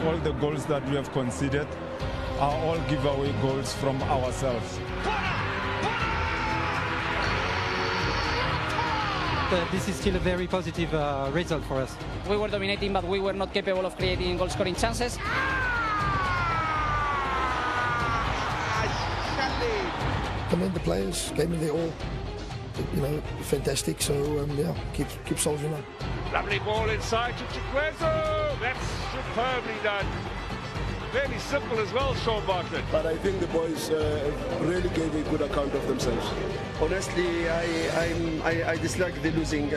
all the goals that we have conceded are all giveaway goals from ourselves. This is still a very positive result for us. We were dominating, but we were not capable of creating goal-scoring chances. Commend the players, gave me their all. You know, fantastic. So yeah, keep soldiering on. Lovely ball inside to Chiquezo. That's superbly done. Very simple as well, Sean Bartlett. But I think the boys really gave a good account of themselves. Honestly, I dislike the losing.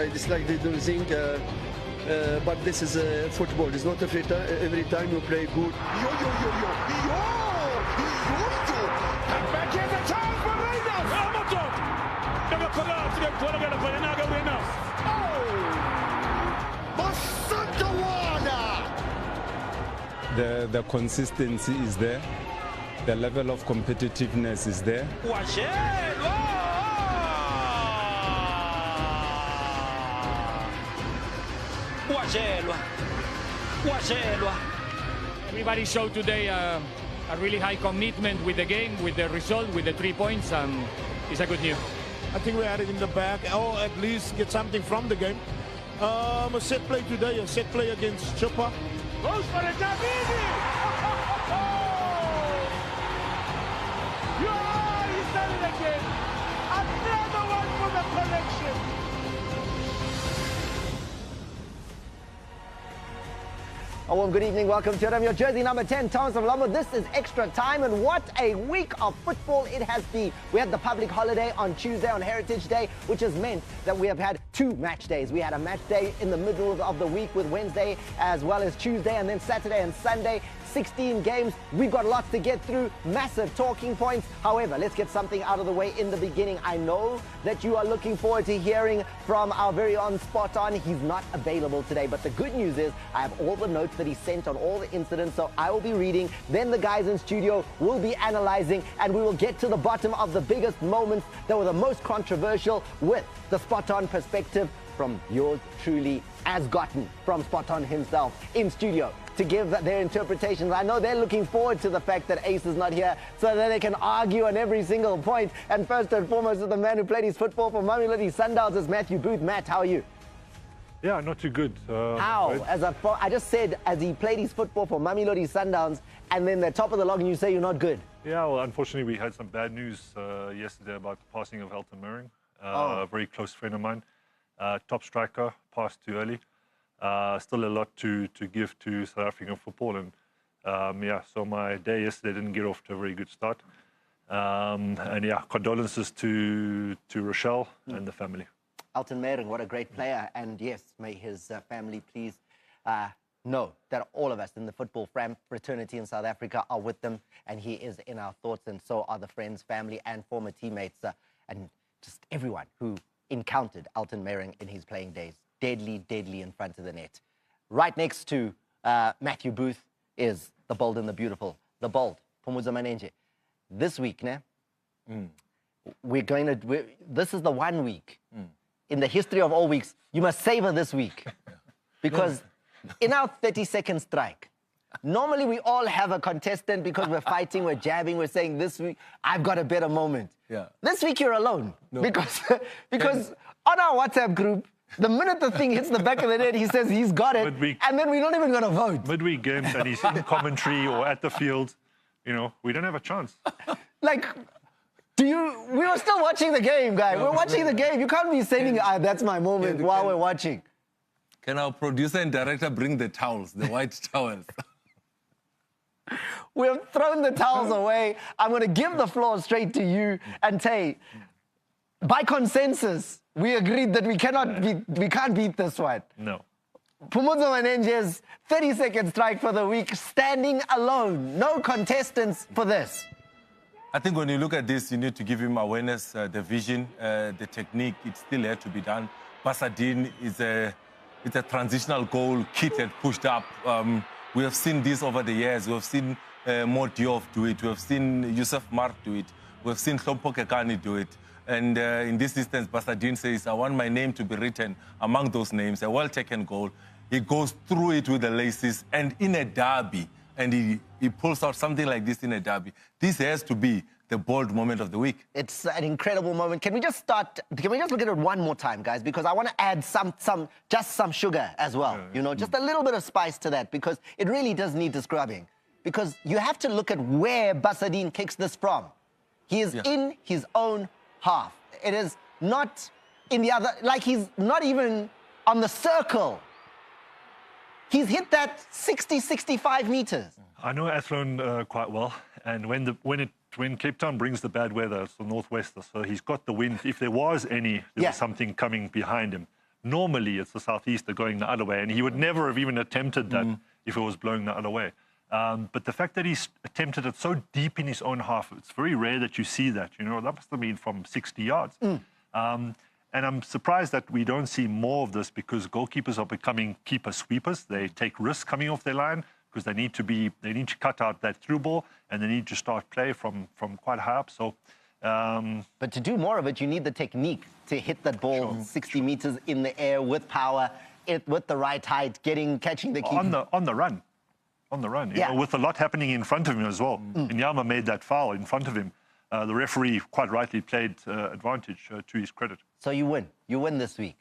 But this is football. It's not every time you play good. And back in the time for Reynolds. The consistency is there. The level of competitiveness is there. Everybody showed today a really high commitment with the game, with the result, with the 3 points, and it's a good news. I think we had it in the bag, or at least get something from the game. A set play today, a set play against Chupa. Goes for it, Davidi! He's done it again. Another one for the collection. Oh, well, good evening. Welcome to it. I'm your jersey number 10, Thomas of Lombo. This is Extra Time, and what a week of football it has been. We had the public holiday on Tuesday, on Heritage Day, which has meant that we have had 2 match days. We had a match day in the middle of the week with Wednesday as well as Tuesday, and then Saturday and Sunday. 16 games. We've got lots to get through, massive talking points. However, let's get something out of the way in the beginning. I know that you are looking forward to hearing from our very own Spot On. He's not available today, but the good news is I have all the notes that he sent on all the incidents, so I will be reading. Then the guys in studio will be analyzing, and we will get to the bottom of the biggest moments that were the most controversial with the Spot On perspective from yours truly, as gotten from Spot On himself in studio to give their interpretations. I know they're looking forward to the fact that Ace is not here so that they can argue on every single point. And first and foremost is the man who played his football for Mamelodi Sundowns, is Matthew Booth. Matt, how are you? Yeah, not too good. How? I just said, as he played his football for Mamelodi Sundowns, and then the top of the log and you say you're not good. Yeah, well, unfortunately we had some bad news yesterday about the passing of Elton Mering, a very close friend of mine. Top striker, passed too early. Still a lot to give to South African football, and yeah, so my day yesterday didn't get off to a very good start. And yeah, condolences to Rochelle and the family. Elton Mering, what a great player, and yes, may his family please know that all of us in the football fraternity in South Africa are with them, and he is in our thoughts, and so are the friends, family, and former teammates, and just everyone who encountered Elton Mering in his playing days. Deadly in front of the net. Right next to Matthew Booth is the bold and the beautiful, the bold, Phumuza Manenje. This week, this is the 1 week in the history of all weeks. You must savor this week because in our 30-second strike, normally we all have a contestant because we're fighting, we're jabbing, we're saying this week, I've got a better moment. Yeah. This week you're alone because on our WhatsApp group, the minute the thing hits the back of the net, he says he's got it, and then we're not even going to vote. Midweek games and he's in commentary or at the field, you know, we don't have a chance. Like, we were still watching the game, guy. We're watching the game. You can't be saying, that's my moment while we're watching. Can our producer and director bring the towels, the white towels? We have thrown the towels away. I'm going to give the floor straight to you and say, by consensus, we agreed that we can't beat this one. No. Phumuza Manenje's 30-second strike for the week, standing alone. No contestants for this. I think when you look at this, you need to give him awareness, the vision, the technique. It still had to be done. Pasadena it's a transitional goal. Kit had pushed up. We have seen this over the years. We have seen Mo Diouf do it. We have seen Yusuf Mark do it. We have seen Hlompo Kekani do it. And in this instance, Pasadena says, I want my name to be written among those names. A well-taken goal. He goes through it with the laces. And in a derby, and he pulls out something like this in a derby. This has to be the bold moment of the week. It's an incredible moment. Can we just look at it one more time, guys? Because I want to add just some sugar as well. You know, just a little bit of spice to that, because it really does need the scrubbing. Because you have to look at where Basadine kicks this from. He is in his own half. It is not in the other, like he's not even on the circle. He's hit that 60, 65 meters. I know Athlone quite well, and when Cape Town brings the bad weather, it's the northwester, so he's got the wind. If there was any, there was something coming behind him. Normally, it's the southeaster going the other way, and he would never have even attempted that if it was blowing the other way. But the fact that he's attempted it so deep in his own half, it's very rare that you see that. You know, that must have been from 60 yards. And I'm surprised that we don't see more of this, because goalkeepers are becoming keeper sweepers. They take risks coming off their line because they need to cut out that through ball, and they need to start play from quite high up. So, but to do more of it, you need the technique to hit that ball 60 meters in the air with power, with the right height, catching the keeper on the run. You know, with a lot happening in front of him as well. Nyama made that foul in front of him. The referee quite rightly played advantage to his credit. So you win. You win this week.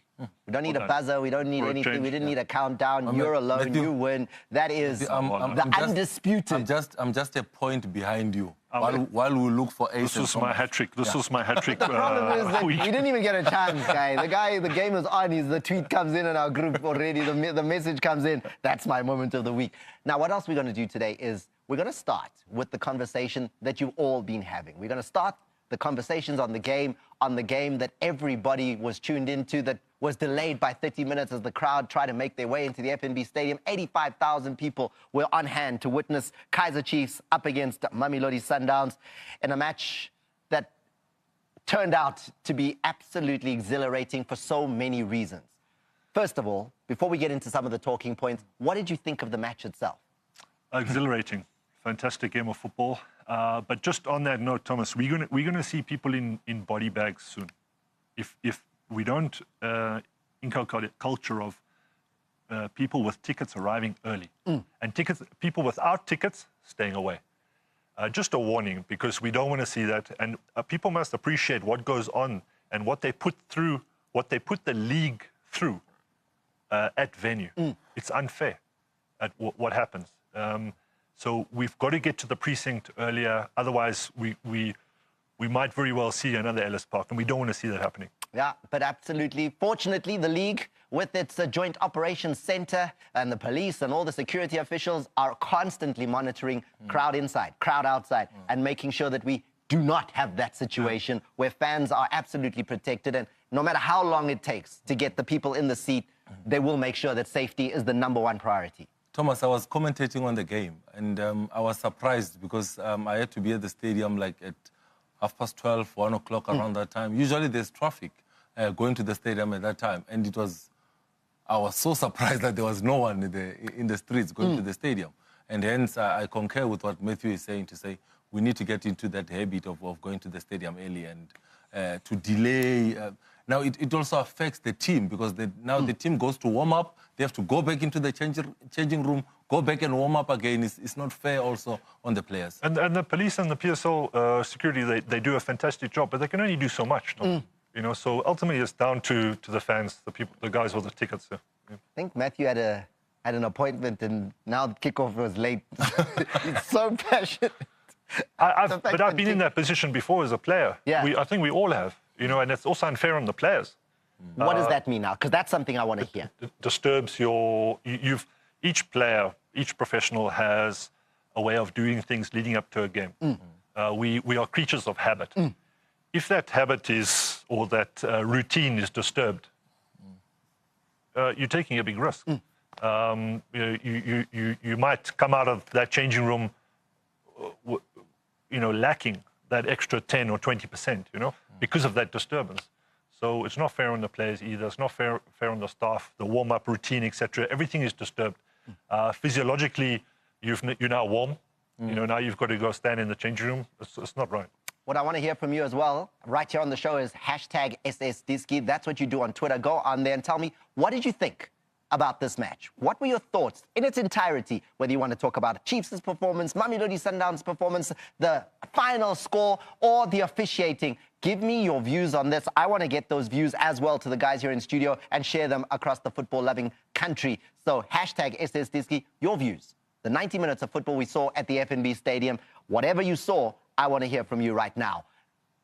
We don't need a buzzer. We don't need anything. We didn't need a countdown. You're alone. Matthew, you win. That is undisputed. I'm just a point behind you. While we look for ace. This was my hat trick. This was my hat trick. The problem is that we didn't even get a chance, guy. The game is on. The tweet comes in our group already. The message comes in. That's my moment of the week. Now, what else we're going to do today is we're going to start with the conversation that you've all been having. We're going to start the conversations on the game that everybody was tuned into, that was delayed by 30 minutes as the crowd tried to make their way into the FNB Stadium. 85,000 people were on hand to witness Kaizer Chiefs up against Mamelodi Sundowns in a match that turned out to be absolutely exhilarating for so many reasons. First of all, before we get into some of the talking points, what did you think of the match itself? Exhilarating. Fantastic game of football. But just on that note, Thomas, we're gonna see people in body bags soon. If we don't inculcate a culture of people with tickets arriving early and people without tickets staying away. Just a warning, because we don't want to see that. And people must appreciate what goes on and what they put the league through at venue. It's unfair at what happens. So we've got to get to the precinct earlier. Otherwise, we might very well see another Ellis Park, and we don't want to see that happening. Yeah, but absolutely. Fortunately, the league, with its joint operations center and the police and all the security officials, are constantly monitoring crowd inside, crowd outside, and making sure that we do not have that situation where fans are absolutely protected. And no matter how long it takes to get the people in the seat, they will make sure that safety is the #1 priority. Thomas, I was commentating on the game, and I was surprised because I had to be at the stadium like at 12:30, 1 o'clock, around that time. Usually there's traffic going to the stadium at that time, and I was so surprised that there was no one in the streets going to the stadium. And hence, I concur with what Matthew is saying, to say we need to get into that habit of going to the stadium early and to delay. Now, it also affects the team, because now the team goes to warm up. They have to go back into the changing room, go back and warm up again. It's not fair also on the players. And the police and the PSL security, they do a fantastic job, but they can only do so much. You know, so ultimately it's down to the fans, the guys with the tickets. Yeah. I think Matthew had an appointment, and now the kickoff was late. He's so passionate. But I've been in that position before as a player. Yeah. I think we all have. You know, and it's also unfair on the players. What does that mean now? Because that's something I want to hear. It disturbs each player, each professional has a way of doing things leading up to a game. We are creatures of habit. If that habit or that routine is disturbed, you're taking a big risk. You might come out of that changing room, lacking that extra 10 or 20%, because of that disturbance. So it's not fair on the players either. It's not fair on the staff, the warm-up routine, etc. Everything is disturbed. Physiologically, you're now warm. Now you've got to go stand in the changing room. It's not right. What I want to hear from you as well, right here on the show, is #SSDiski. That's what you do on Twitter. Go on there and tell me, what did you think about this match? What were your thoughts in its entirety, whether you want to talk about Chiefs' performance, Mamelodi Sundowns' performance, the final score, or the officiating? Give me your views on this. I want to get those views as well to the guys here in studio and share them across the football-loving country. So, hashtag SSDisky, your views. The 90 minutes of football we saw at the FNB Stadium, whatever you saw, I want to hear from you right now.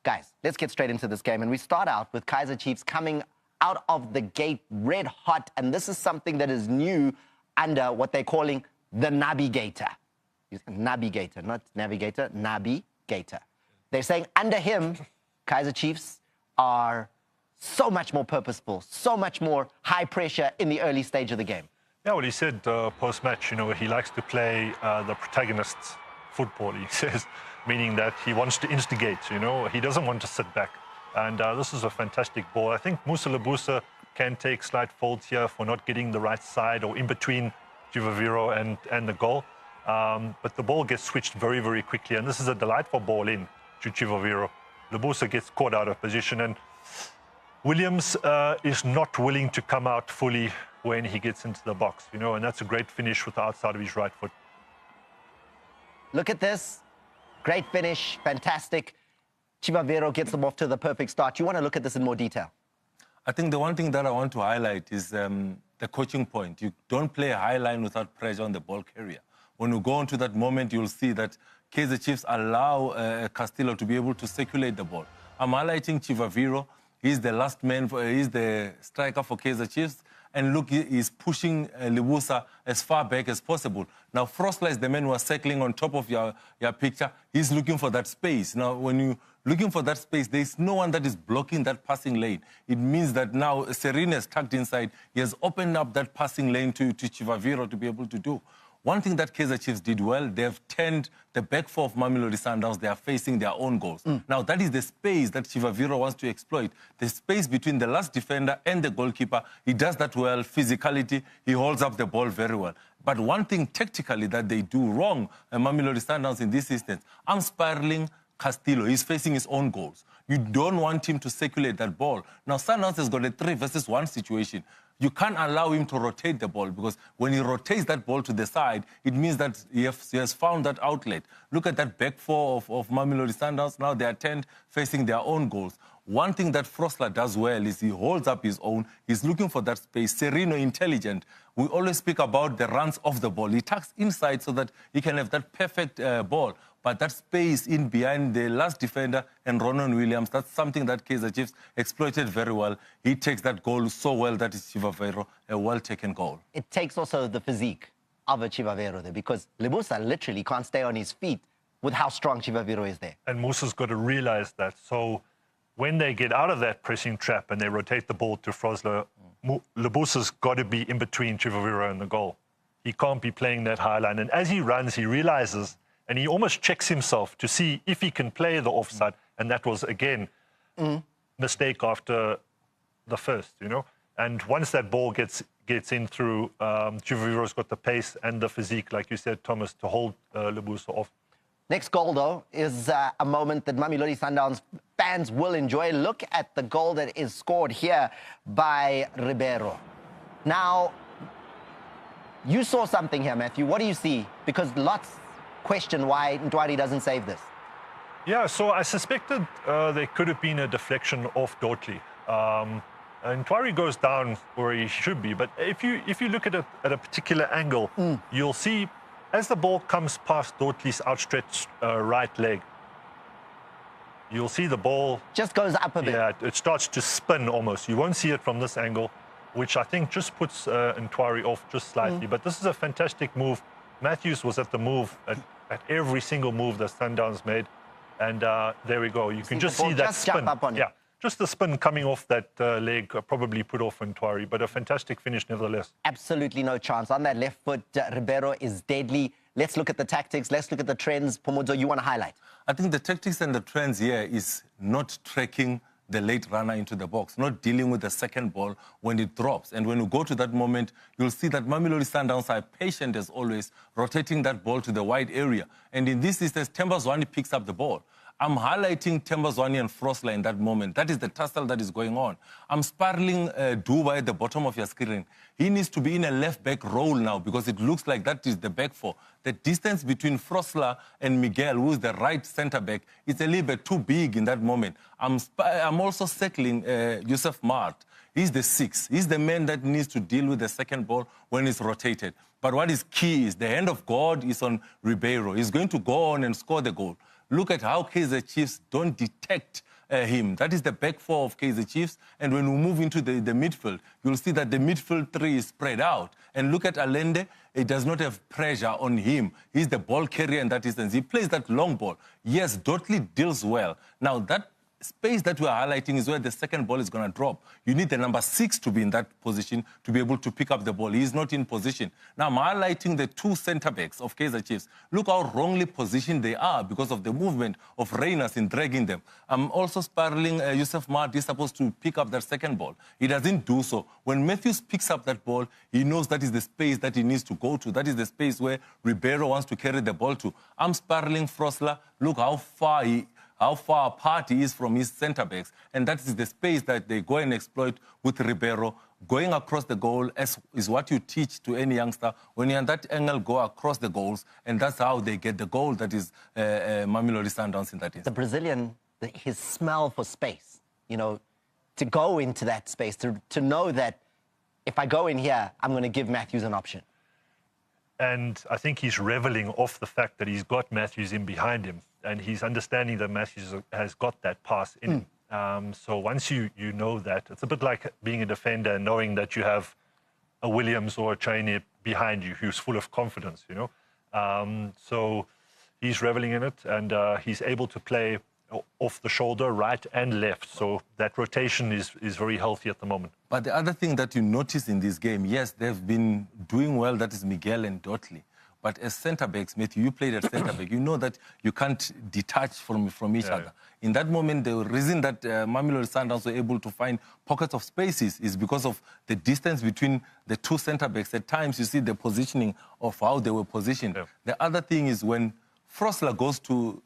Guys, let's get straight into this game. And we start out with Kaizer Chiefs coming out of the gate red hot, and this is something that is new under what they're calling the Navigator. Navigator, not navigator, Navigator. They're saying under him, Kaizer Chiefs are so much more purposeful, so much more high pressure in the early stage of the game. Yeah, well, he said post-match, you know, he likes to play the protagonist's football, he says, meaning that he wants to instigate, you know, he doesn't want to sit back. And this is a fantastic ball. I think Musa Lebusa can take slight faults here for not getting the right side or in between Chivaviro and the goal. But the ball gets switched very, very quickly. And this is a delightful ball in to Chivaviro. Lebusa gets caught out of position. And Williams is not willing to come out fully when he gets into the box, you know, and that's a great finish with the outside of his right foot. Look at this. Great finish. Fantastic. Chivaviro gets them off to the perfect start. You want to look at this in more detail? I think the one thing that I want to highlight is the coaching point. You don't play a high line without pressure on the ball carrier. When you go into that moment, you'll see that Kaizer Chiefs allow Castillo to be able to circulate the ball. I'm highlighting Chivaviro. He's the last man, he's the striker for Kaizer Chiefs. And look, he's pushing Lebusa as far back as possible. Now, Frostler is the man who is circling on top of your picture. He's looking for that space. Now, when you're looking for that space, there's no one that is blocking that passing lane. It means that now Serena is tucked inside. He has opened up that passing lane to Chivaviro to be able to do. One thing that Kaizer Chiefs did well, they've turned the back four of Mamelodi Sundowns. They are facing their own goals. Now, that is the space that Chivaviro wants to exploit. The space between the last defender and the goalkeeper. He does that well, physicality. He holds up the ball very well. But one thing tactically that they do wrong, Mamelodi Sundowns in this instance, I'm spiraling Castillo. He's facing his own goals. You don't want him to circulate that ball. Now, Sundowns has got a 3 versus 1 situation. You can't allow him to rotate the ball because when he rotates that ball to the side, it means that he has found that outlet. Look at that back four of Mamelodi Sundowns. Now they are turned facing their own goals. One thing that Frostler does well is he holds up his own. He's looking for that space. Sereno, intelligent. We always speak about the runs of the ball. He tucks inside so that he can have that perfect ball. But that space in behind the last defender and Ronan Williams, that's something that Kaizer Chiefs exploited very well. He takes that goal so well that is Chivaviro, a well-taken goal. It takes also the physique of a Chivaviro there because Lebusa literally can't stay on his feet with how strong Chivaviro is there. And Musa's got to realize that. So when they get out of that pressing trap and they rotate the ball to Frosler, Lebusa's got to be in between Chivaviro and the goal. He can't be playing that high line. And as he runs, he realizes, and he almost checks himself to see if he can play the offside. And that was, again, mistake after the first, you know. And once that ball gets in through, Chivaviro's got the pace and the physique, like you said, Thomas, to hold Lebusa off. Next goal, though, is a moment that Mamelodi Sundowns fans will enjoy. Look at the goal that is scored here by Ribeiro. Now, you saw something here, Matthew. What do you see? Because lots question why Ntwari doesn't save this. Yeah, so I suspected there could have been a deflection off Dortley. Ntwari goes down where he should be, but if you look at it at a particular angle, you'll see as the ball comes past Dortley's outstretched right leg, you'll see the ball just goes up a bit. Yeah, it starts to spin almost. You won't see it from this angle, which I think just puts Ntwari off just slightly. But this is a fantastic move. Matthews was at the move at every single move that Sundowns made, and there we go. You can just see that spin. Jump up on yeah, just the spin coming off that leg probably put off Ntwari, but a fantastic finish nevertheless. Absolutely no chance. On that left foot, Ribeiro is deadly. Let's look at the tactics. Let's look at the trends. Pomodzo, you want to highlight? I think the tactics and the trends here is not tracking the late runner into the box, not dealing with the second ball when it drops. And when you go to that moment, you'll see that Mamelodi Sundowns are patient as always, rotating that ball to the wide area. And in this instance, Themba Zwane picks up the ball. I'm highlighting Tembazwane and Frosler in that moment. That is the tussle that is going on. I'm spiraling Duba at the bottom of your screen. He needs to be in a left-back role now because it looks like that is the back four. The distance between Frosler and Miguel, who is the right centre-back, is a little bit too big in that moment. I'm also circling Yusuf Mart. He's the 6. He's the man that needs to deal with the second ball when it's rotated. But what is key is the hand of God is on Ribeiro. He's going to go on and score the goal. Look at how Kaizer Chiefs don't detect him. That is the back four of Kaizer Chiefs. And when we move into the midfield, you'll see that the midfield three is spread out. And look at Allende. It does not have pressure on him. He's the ball carrier in that instance. He plays that long ball. Yes, Dotley deals well. Now, that space that we're highlighting is where the second ball is going to drop. You need the number 6 to be in that position to be able to pick up the ball. He's not in position. Now, I'm highlighting the 2 centre-backs of Kaizer Chiefs. Look how wrongly positioned they are because of the movement of Reyners in dragging them. I'm also spiraling Yusuf Mart. He's supposed to pick up that second ball. He doesn't do so. When Matthews picks up that ball, he knows that is the space that he needs to go to. That is the space where Ribeiro wants to carry the ball to. I'm spiraling Frosler. Look how far apart he is from his centre-backs. And that is the space that they go and exploit with Ribeiro. Going across the goal is what you teach to any youngster. When you're in that angle, go across the goals. And that's how they get the goal that is Mamelodi Sundowns in that instance. The Brazilian, his smell for space, you know, to go into that space, to know that if I go in here, I'm going to give Matthews an option. And I think he's reveling off the fact that he's got Matthews in behind him. And he's understanding that Matthews has got that pass in him. So once you know that, it's a bit like being a defender and knowing that you have a Williams or a Cheney behind you who's full of confidence, you know. So he's reveling in it, and he's able to play off the shoulder, right and left. So that rotation is very healthy at the moment. But the other thing that you notice in this game, yes, they've been doing well, that is Miguel and Dotley. But as centre-backs, Matthew, you played at centre-back, you know that you can't detach from each other. In that moment, the reason that Mamelodi Sundowns were able to find pockets of spaces is because of the distance between the 2 centre-backs. At times, you see the positioning of how they were positioned. The other thing is when Frosler goes to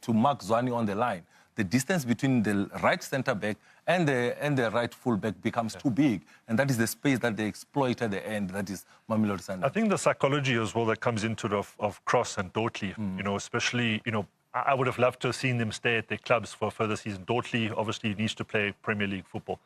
Mark Zwane on the line, the distance between the right centre-back and the right full-back becomes too big. And that is the space that they exploit at the end. That is Mamelodi Sundowns. I think the psychology as well that comes into it of Cross and Dotley, you know, especially, you know, I would have loved to have seen them stay at their clubs for a further season. Dotley obviously needs to play Premier League football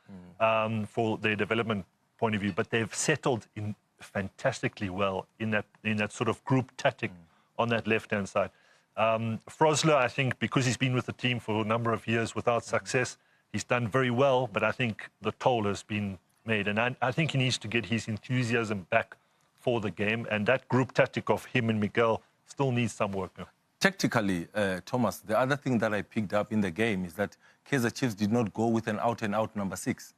for their development point of view, but they've settled in fantastically well in that sort of group tactic on that left-hand side. Frosler, I think, because he's been with the team for a number of years without success, he's done very well, but I think the toll has been made. And I think he needs to get his enthusiasm back for the game. And that group tactic of him and Miguel still needs some work now. Tactically, Thomas, the other thing that I picked up in the game is that Kaizer Chiefs did not go with an out-and-out number 6.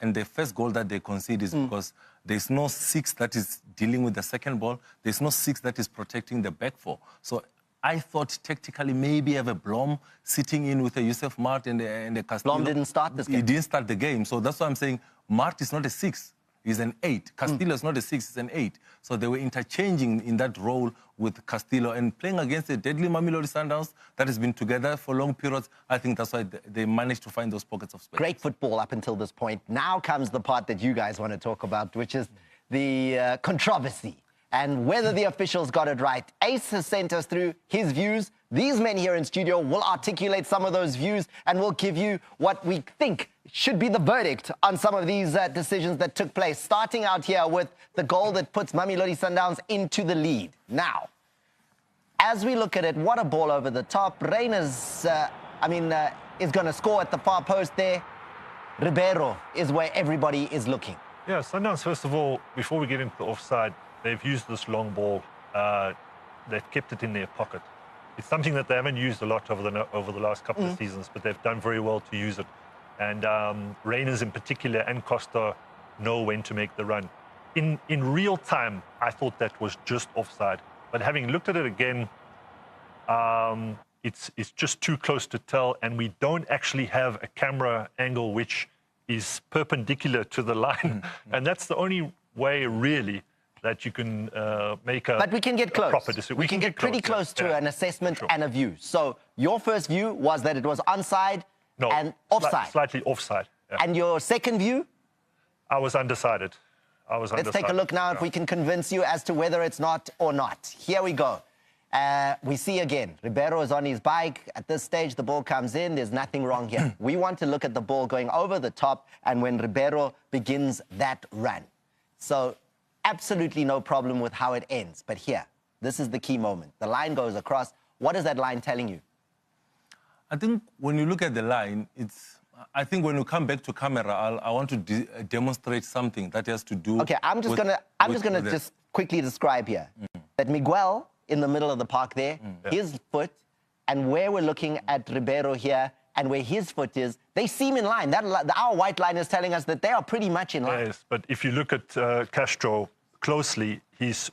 And the first goal that they concede is because there's no 6 that is dealing with the second ball. There's no 6 that is protecting the back four. So I thought tactically maybe have a Blom sitting in with a Yusuf Mart and a Castillo. Blom didn't start this game. He didn't start the game. So that's why I'm saying Mart is not a 6. He's an 8. Castillo is not a 6, he's an 8. So they were interchanging in that role with Castillo and playing against a deadly Mamelodi Sundowns that has been together for long periods. I think that's why they managed to find those pockets of space. Great football up until this point. Now comes the part that you guys want to talk about, which is the controversy and whether the officials got it right. Ace has sent us through his views. These men here in studio will articulate some of those views and will give you what we think should be the verdict on some of these decisions that took place. Starting out here with the goal that puts Mamelodi Sundowns into the lead. Now, as we look at it, what a ball over the top. Reyners, is going to score at the far post there. Ribeiro is where everybody is looking. Yeah, Sundowns, first of all, before we get into the offside, they've used this long ball. They've kept it in their pocket. It's something that they haven't used a lot over the last couple of seasons, but they've done very well to use it. And Reyners in particular and Costa know when to make the run. In real time, I thought that was just offside. But having looked at it again, it's just too close to tell, and we don't actually have a camera angle which is perpendicular to the line. And that's the only way, really, that you can make a But we can get close. proper decision. We can get pretty close to an assessment and a view. So your first view was that it was onside and offside. Slightly offside. Yeah. And your second view? I was undecided. Let's take a look now if we can convince you as to whether it's not or not. Here we go. We see again, Ribeiro is on his bike. At this stage, the ball comes in. There's nothing wrong here. We want to look at the ball going over the top and when Ribeiro begins that run. So absolutely no problem with how it ends. But here, this is the key moment. The line goes across. What is that line telling you? I think when you look at the line, I think when you come back to camera, I want to demonstrate something that has to do. Okay, I'm just gonna just quickly describe here that Miguel in the middle of the park there, his foot, and where we're looking at Ribeiro here, and where his foot is, they seem in line. Our white line is telling us that they are pretty much in line. Yes, but if you look at Castro closely, his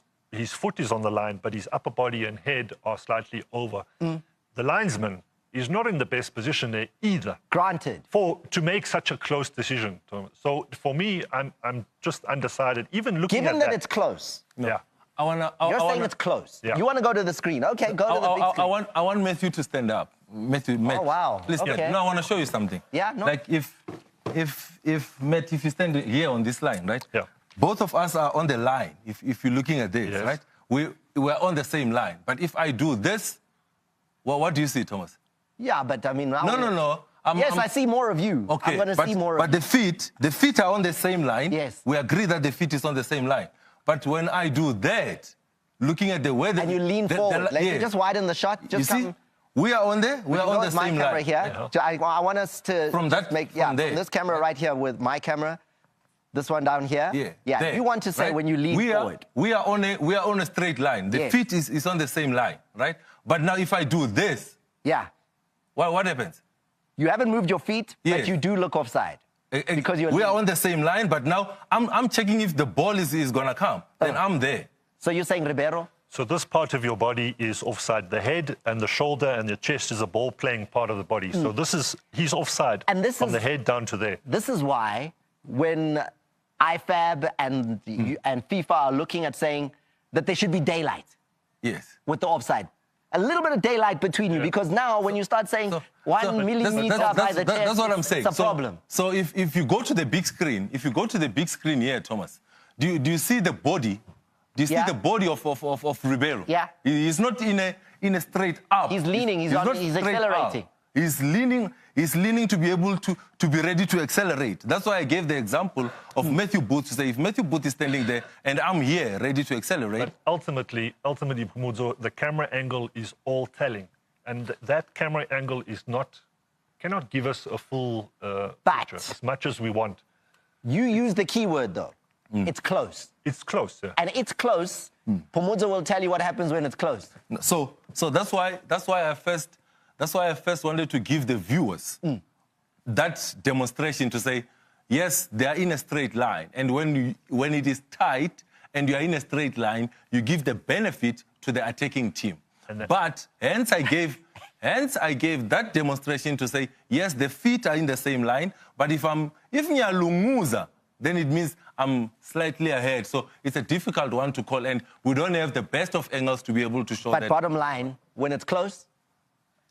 foot is on the line, but his upper body and head are slightly over. The linesman is not in the best position there either. Granted. To make such a close decision, Thomas. So for me, I'm just undecided. Even looking Given at that it's close. No. Yeah. You're saying it's close. Yeah. You want to go to the screen. Okay, go to the big screen. I want Matthew to stand up. Matthew. Oh, wow. Please stand. Okay. No, I want to show you something. Yeah, no. Like if Matt, if you stand here on this line, right? Yeah. Both of us are on the line. If you're looking at this, right? We're on the same line. But if I do this, well, what do you see, Thomas? Yeah, but I mean... No. I see more of you. Okay, I'm going to see more of you. But the feet are on the same line. Yes. We agree that the feet is on the same line. But when I do that, looking at the way... And you lean forward. You just widen the shot. Just you see, we are on the same line. My camera here. Yeah. I want us to... From this camera right here with my camera. This one down here. Yeah. There, you want to say when you lean forward. We are on a straight line. The feet is on the same line, right? But now if I do this... Yeah. What happens? You haven't moved your feet, but you do look offside. Because we are on the same line, but now I'm checking if the ball is going to come. Then I'm there. So you're saying Ribeiro? So this part of your body is offside. The head and the shoulder and the chest is a ball-playing part of the body. So he's offside from the head down to there. This is why when IFAB and FIFA are looking at saying that there should be daylight. Yes. With the offside. A little bit of daylight between you, because now when you start saying 1 millimeter by the chest, that's what I'm saying. It's a problem. So if you go to the big screen, here, Thomas, do you see the body? Do you see the body of Ribeiro? Yeah. He's not in a straight up. He's leaning. He's accelerating. Up. He's leaning to be able to be ready to accelerate. That's why I gave the example of Matthew Booth to say if Matthew Booth is standing there and I'm here ready to accelerate. But ultimately, Phumudzo, the camera angle is all telling, and that camera angle cannot give us a full picture as much as we want. You use the keyword though. It's close. It's close, yeah. And it's close. Phumudzo will tell you what happens when it's close. So that's why I first wanted to give the viewers that demonstration to say, yes, they are in a straight line. And when it is tight and you are in a straight line, you give the benefit to the attacking team. But hence I gave that demonstration to say, yes, the feet are in the same line, but if Nyalunguza, then it means I'm slightly ahead. So it's a difficult one to call, and we don't have the best of angles to be able to show that. But bottom line, when it's close,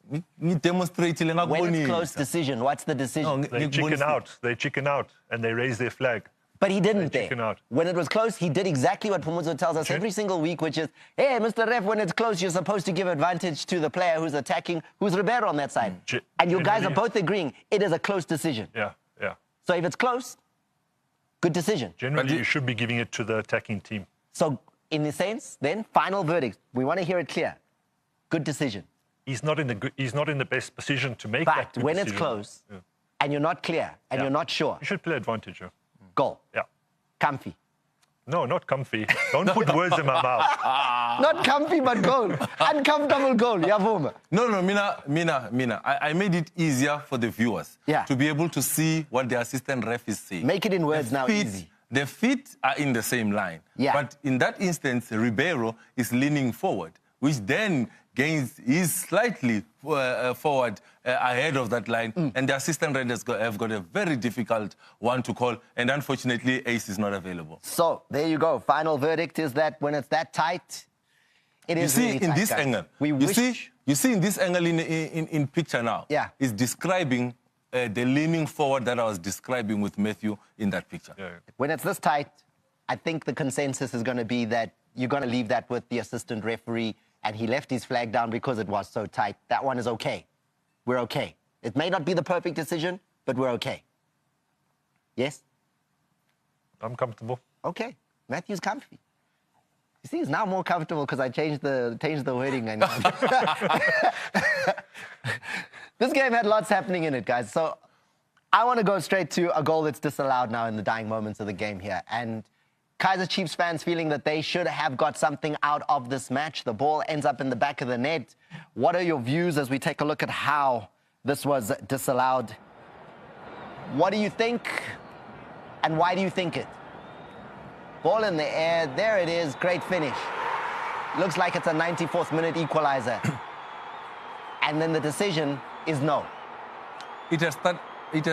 when it's close decision, what's the decision? No, they chicken out, and they raise their flag. But he didn't there. When it was close, he did exactly what Phumudzo tells us every single week, which is, hey, Mr. Ref, when it's close, you're supposed to give advantage to the player who's attacking, who's Ribeiro on that side. And you guys are both agreeing it is a close decision. Yeah. So if it's close, good decision. Generally, you should be giving it to the attacking team. So in the sense, then, final verdict. We want to hear it clear. Good decision. He's not in the best position to make that. But when it's close, and you're not clear, and you're not sure, you should play advantage. Goal. Yeah. Comfy. No, not comfy. Don't put words in my mouth. Not comfy, but goal. Uncomfortable goal. Yavuma. No, Mina. I made it easier for the viewers to be able to see what the assistant ref is saying. Make it in words now, easy. The feet are in the same line. Yeah. But in that instance, Ribeiro is leaning forward, which then gains, he's slightly forward ahead of that line, and the assistant referees have got a very difficult one to call, and unfortunately, Ace is not available. So there you go. Final verdict is that when it's that tight, it is really tight. You see in this angle, you see in this angle in picture now, yeah, is describing the leaning forward that I was describing with Matthew in that picture. Yeah. When it's this tight, I think the consensus is going to be that you're going to leave that with the assistant referee, and he left his flag down because it was so tight. That one is okay. We're okay. It may not be the perfect decision, but we're okay. Yes? I'm comfortable. Okay. Matthew's comfy. You see, he's now more comfortable because I changed the wording. And this game had lots happening in it, guys. So I want to go straight to a goal that's disallowed now in the dying moments of the game here. And Kaizer Chiefs fans feeling that they should have got something out of this match. The ball ends up in the back of the net. What are your views as we take a look at how this was disallowed? What do you think, and why do you think it? Ball in the air, there it is, great finish. Looks like it's a 94th minute equalizer. And then the decision is no. It has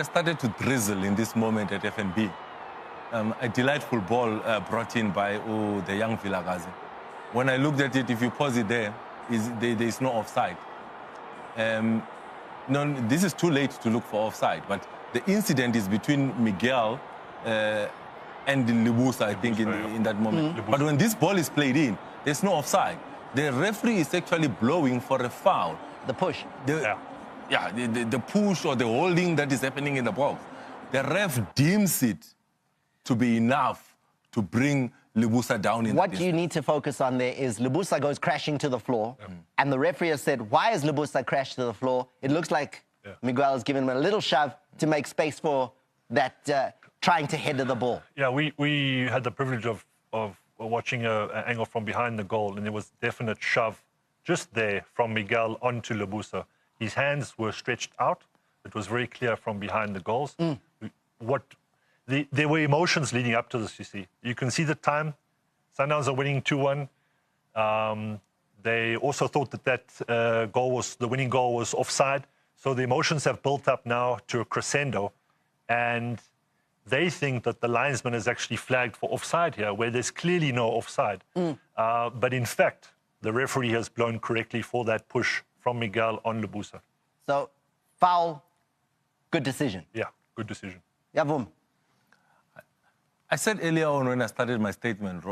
started to drizzle in this moment at FNB. A delightful ball brought in by the young Vilakazi. When I looked at it, if you pause it there is no offside. No, this is too late to look for offside, but the incident is between Miguel and Lebusa, I think, in that moment. But when this ball is played in, there's no offside. The referee is actually blowing for a foul. The push. The push or the holding that is happening in the box. The ref deems it to be enough to bring Lebusa down in What you need to focus on there is Lebusa goes crashing to the floor, and the referee has said, why has Lebusa crashed to the floor? It looks like Miguel has given him a little shove to make space for that trying to header the ball. Yeah, we had the privilege of watching an angle from behind the goal, and there was definite shove just there from Miguel onto Lebusa. His hands were stretched out. It was very clear from behind the goals. There were emotions leading up to this, you see. You can see the time. Sundowns are winning 2-1. They also thought that goal was, the winning goal was offside. So the emotions have built up now to a crescendo. And they think that the linesman has actually flagged for offside here, where there's clearly no offside. But in fact, the referee has blown correctly for that push from Miguel on Lebusa. So, foul, good decision. Yeah, good decision. Yeah, boom. I said earlier on when I started my statement,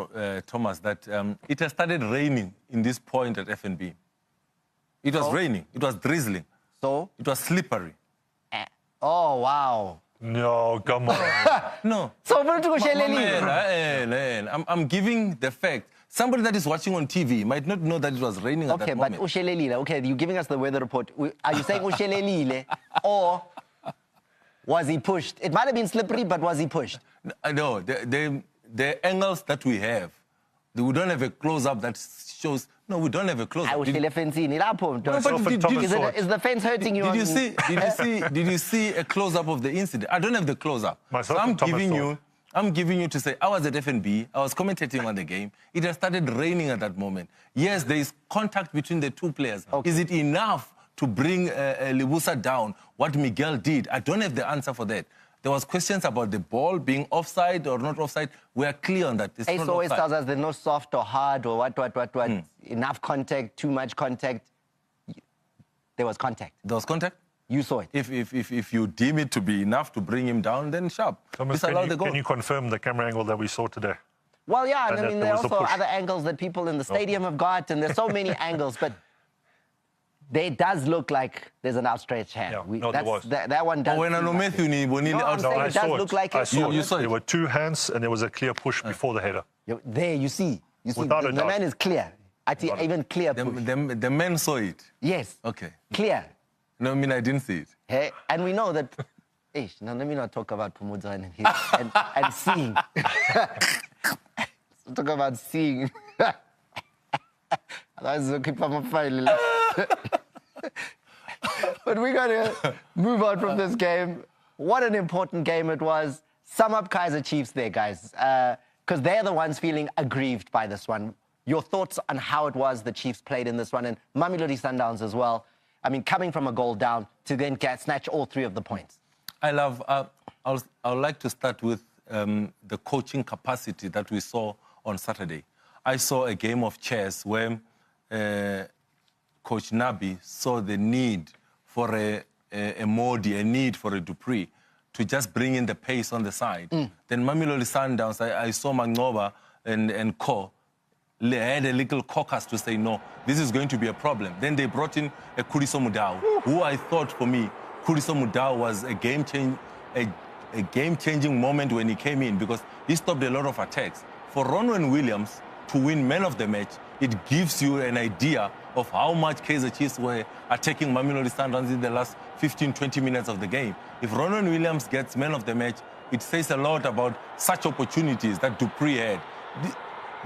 Thomas, that it has started raining in this point at FNB. It was raining. It was drizzling. So? It was slippery. Oh, wow. No, come on. No. So, I'm giving the fact. Somebody that is watching on TV might not know that it was raining at that moment. Okay, but okay, you're giving us the weather report. Are you saying Ushelelile or was he pushed? It might have been slippery, but was he pushed? No, the angles that we have, we don't have a close-up that shows. No, we don't have a close-up. Is the fence hurting you? Did you see a close-up of the incident? I don't have the close-up. So I'm giving you to say, I was at FNB, I was commentating on the game. It has started raining at that moment. Yes, there is contact between the two players. Okay. Is it enough to bring Lebusa down? What Miguel did, I don't have the answer for that. There was questions about the ball being offside or not offside. We are clear on that. Ace always tells us there's no soft or hard or what. Enough contact, too much contact. There was contact. There was contact? You saw it. If you deem it to be enough to bring him down, then sharp. Thomas, can you confirm the camera angle that we saw today? Well, yeah, I mean, there are also other angles that people in the stadium have got, and there's so many angles, but it does look like there's an outstretched hand. Yeah, there was. That one does. I saw it. There were two hands, and there was a clear push before the header. There, you see. The man is clear. Even clear push. The man saw it? Yes. Okay. Clear. No, I mean, I didn't see it. Hey, and we know that... now, let me not talk about Pumuza and seeing. Let's talk about seeing. Otherwise, we'll keep on my file. But we're going to move on from this game. What an important game it was. Sum up Kaizer Chiefs there, guys. Because they're the ones feeling aggrieved by this one. your thoughts on how it was the Chiefs played in this one, and Mamelodi Sundowns as well. I mean, coming from a goal down to then snatch all 3 of the points. I would like to start with the coaching capacity that we saw on Saturday. I saw a game of chess where Coach Nabi saw the need for a Modi, a need for a Dupree to just bring in the pace on the side. Then Mamelodi Sundowns, I saw Mangoba and Co. They had a little caucus to say, no, this is going to be a problem. Then they brought in a Kuriso Mudau, who I thought, for me, Kuriso Mudau was a game-changing moment when he came in, because he stopped a lot of attacks. For Ronwen Williams to win man of the match, it gives you an idea of how much Kaizer Chiefs were attacking Mamelodi Sundowns in the last 15, 20 minutes of the game. If Ronwen Williams gets man of the match, it says a lot about such opportunities that Dupree had.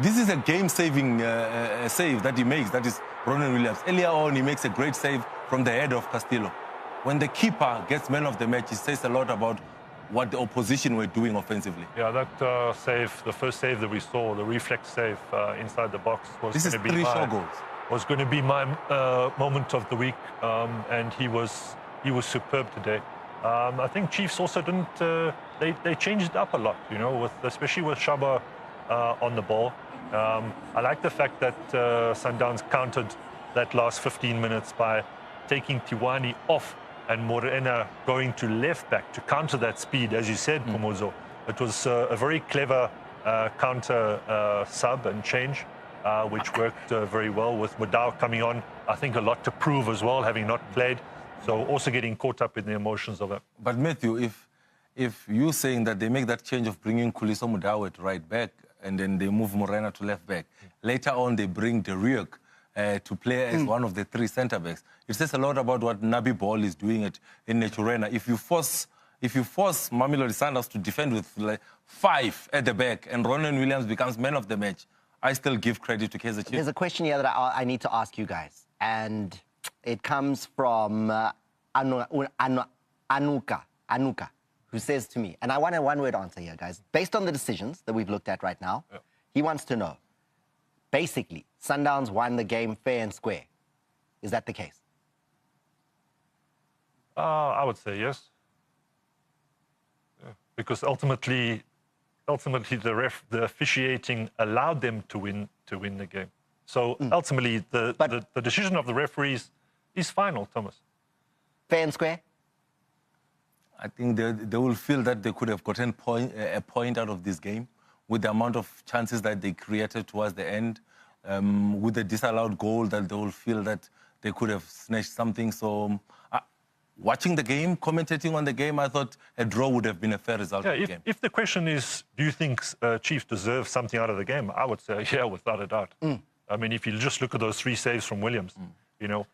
This is a game-saving save that he makes, that is Ronwen Williams. Earlier on, he makes a great save from the head of Castillo. When the keeper gets man of the match, it says a lot about what the opposition were doing offensively. Yeah, that save, the first save that we saw, the reflex save inside the box, was going to be my moment of the week, and he was superb today. I think Chiefs also didn't. They changed it up a lot, you know, especially with Shaba on the ball. I like the fact that Sundowns countered that last 15 minutes by taking Tiwani off and Morena going to left back to counter that speed, as you said, Pomozo. It was a very clever counter sub and change, which worked very well, with Mudau coming on. I think a lot to prove as well, having not played. So also getting caught up in the emotions of it. But Matthew, if you're saying that they make that change of bringing Kuliso Mudau at right back, and then they move Morena to left back, later on they bring De Ryk to play as one of the 3 centre-backs. It says a lot about what Nabi Ball is doing in Naturena. If you force Mamelodi Sundowns to defend with like 5 at the back and Ronwen Williams becomes man of the match, I still give credit to Kaizer Chiefs. There's a question here that I need to ask you guys, and it comes from Anuka, who says to me, and I want a one-word answer here, guys. Based on the decisions that we've looked at right now, he wants to know, basically, Sundowns won the game fair and square. Is that the case? I would say yes. Yeah. Because ultimately the officiating allowed them to win the game. So ultimately the decision of the referees is final, Thomas. Fair and square? I think they will feel that they could have gotten a point out of this game with the amount of chances that they created towards the end, with the disallowed goal, that they will feel that they could have snatched something. So watching the game, commentating on the game, I thought a draw would have been a fair result of the game. If the question is, do you think Chiefs deserve something out of the game? I would say, yeah, without a doubt. I mean, if you just look at those 3 saves from Williams, you know,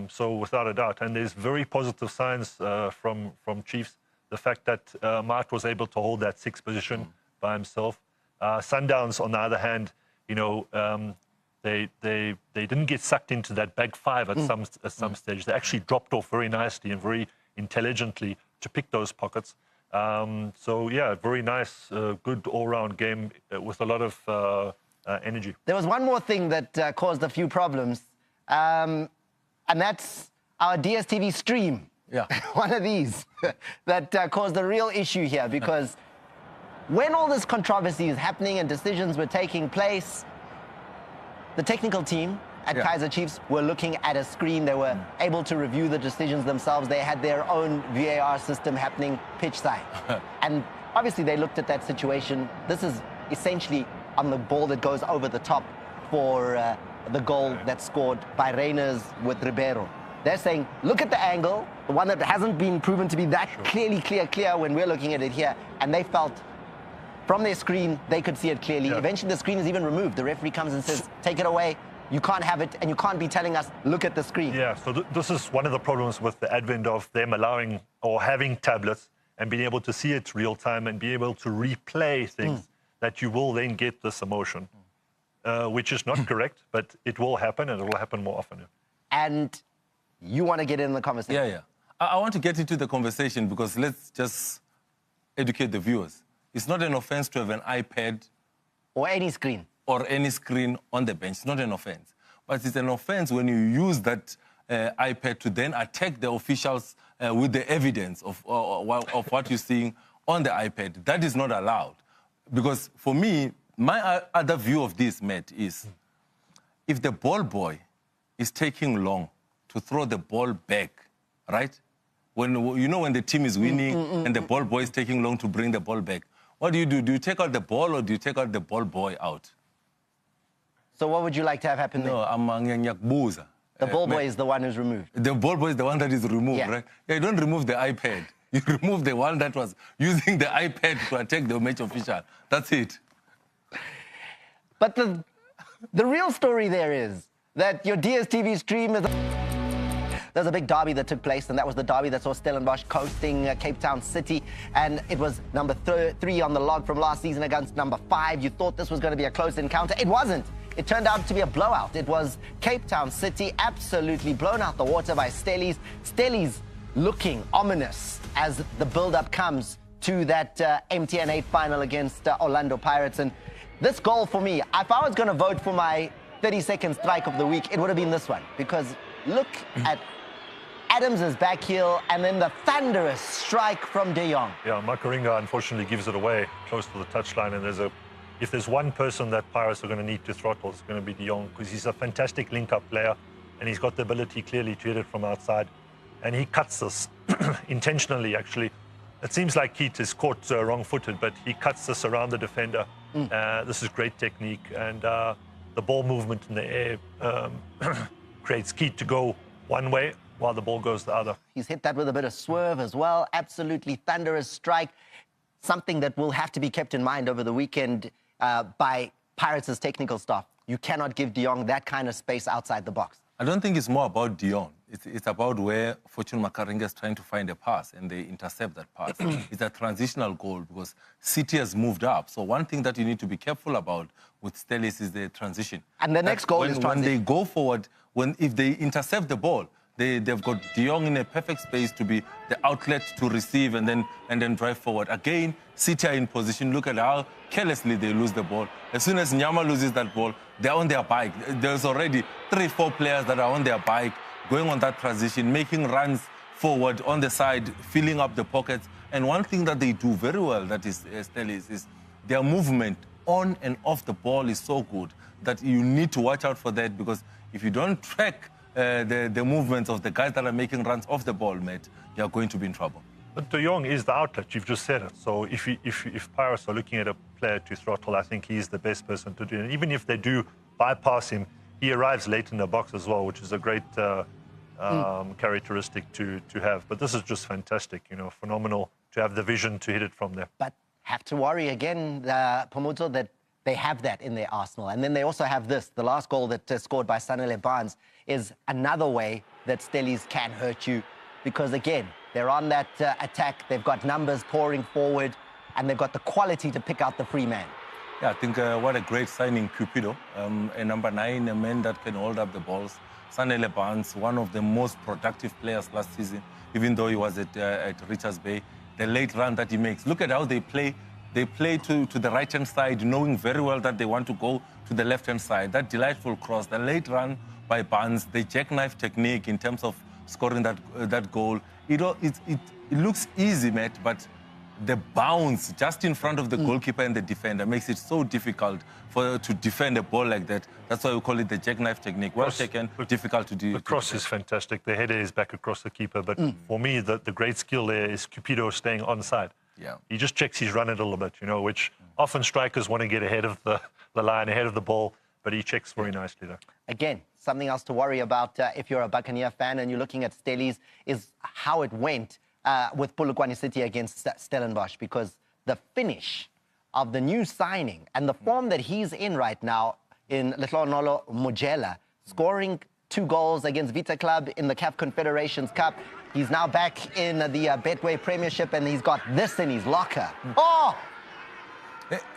so without a doubt. And there's very positive signs from Chiefs. The fact that Mart was able to hold that 6th position by himself. Sundowns, on the other hand, you know, they didn't get sucked into that back 5 at some stage. They actually dropped off very nicely and very intelligently to pick those pockets. So yeah, very nice, good all-round game with a lot of energy. There was one more thing that caused a few problems, and that's our DSTV stream. Yeah. One of these that caused a real issue here, because when all this controversy is happening and decisions were taking place, the technical team at Kaizer Chiefs were looking at a screen. They were able to review the decisions themselves. They had their own VAR system happening pitch side. And obviously they looked at that situation. This is essentially on the ball that goes over the top for the goal that's scored by Reyners with Ribeiro. They're saying, look at the angle, the one that hasn't been proven to be that clear when we're looking at it here. And they felt from their screen, they could see it clearly. Eventually, the screen is even removed. The referee comes and says, take it away. You can't have it, and you can't be telling us, look at the screen. Yeah, so this is one of the problems with the advent of them allowing or having tablets and being able to see it real time and be able to replay things that you will then get this emotion, which is not correct, but it will happen, and it will happen more often. And you want to get in the conversation? Yeah. I want to get into the conversation because let's just educate the viewers. It's not an offense to have an iPad or any screen or any screen on the bench. It's not an offense. But it's an offense when you use that iPad to then attack the officials with the evidence of what you're seeing on the iPad. That is not allowed. Because for me, my other view of this, Matt, is if the ball boy is taking long to throw the ball back, right? When the team is winning and the ball boy is taking long to bring the ball back, what do? Do you take out the ball or do you take out the ball boy out? So what would you like to have happen there? No, the ball boy is the one who's removed. The ball boy is the one that is removed, right? Yeah, you don't remove the iPad. You remove the one that was using the iPad to attack the match official. That's it. But the real story there is that your DSTV stream is... There's a big derby that took place, and that was the derby that saw Stellenbosch coasting Cape Town City, and it was number 3 on the log from last season against number 5. You thought this was going to be a close encounter. It wasn't. It turned out to be a blowout. It was Cape Town City absolutely blown out the water by Stellies. Stellies looking ominous as the build-up comes to that MTN 8 final against Orlando Pirates. And this goal for me, if I was going to vote for my 30-second strike of the week, it would have been this one. Because look at Adams' back heel and then the thunderous strike from De Jong. Yeah, Makaringa unfortunately gives it away close to the touchline, and if there's one person that Pirates are going to need to throttle, it's going to be De Jong, because he's a fantastic link-up player and he's got the ability clearly to hit it from outside. And he cuts this intentionally, actually. It seems like Keith is caught wrong-footed, but he cuts this around the defender. This is great technique, and the ball movement in the air creates Keith to go one way while the ball goes the other. He's hit that with a bit of swerve as well. Absolutely thunderous strike. Something that will have to be kept in mind over the weekend by Pirates' technical staff. You cannot give De Jong that kind of space outside the box. I don't think it's more about De Jong. It's about where Fortune Makaringa is trying to find a pass and they intercept that pass. It's a transitional goal because City has moved up. So one thing that you need to be careful about with Stellies is the transition. And the next goal is transition. When they go forward, if they intercept the ball, they've got De Jong in a perfect space to be the outlet to receive and then drive forward. Again, City are in position. Look at how carelessly they lose the ball. As soon as Nyama loses that ball, they're on their bike. There's already 3-4 players that are on their bike, going on that transition, making runs forward on the side, filling up the pockets. And one thing that they do very well, that is Stellies, is their movement on and off the ball is so good that you need to watch out for that, because if you don't track the movements of the guys that are making runs off the ball, mate, you're going to be in trouble. But De Jong is the outlet, you've just said it. So if Pirates are looking at a player to throttle, I think he's the best person to do it. And even if they do bypass him, he arrives late in the box as well, which is a great characteristic to have. But this is just fantastic, phenomenal to have the vision to hit it from there. But have to worry again, Pomoto, that they have that in their arsenal. And then they also have this. The last goal that scored by Sanele Barnes is another way that Stellies can hurt you, because, again, they're on that attack. They've got numbers pouring forward, and they've got the quality to pick out the free man. Yeah, I think what a great signing, Cupido. A number 9, a man that can hold up the balls. Sanele Barnes, one of the most productive players last season, even though he was at Richards Bay. The late run that he makes. Look at how they play. They play to the right-hand side, knowing very well that they want to go to the left-hand side. That delightful cross, the late run by Barnes, the jackknife technique in terms of scoring that goal. It looks easy, Matt, but the bounce just in front of the goalkeeper and the defender makes it so difficult to defend a ball like that. That's why we call it the jackknife technique. Well taken, difficult to do. The cross is fantastic. The header is back across the keeper. But for me, the great skill there is Cupido staying onside. Yeah. He just checks his run a little bit, which often strikers want to get ahead of the line, ahead of the ball, but he checks very nicely there. Again, something else to worry about if you're a Buccaneer fan and you're looking at Stellies is how it went with Polokwane City against Stellenbosch, because the finish of the new signing and the form that he's in right now in Letlonolo Mojela, scoring 2 goals against Vita Club in the CAF Confederations Cup. He's now back in the Betway Premiership, and he's got this in his locker. Oh!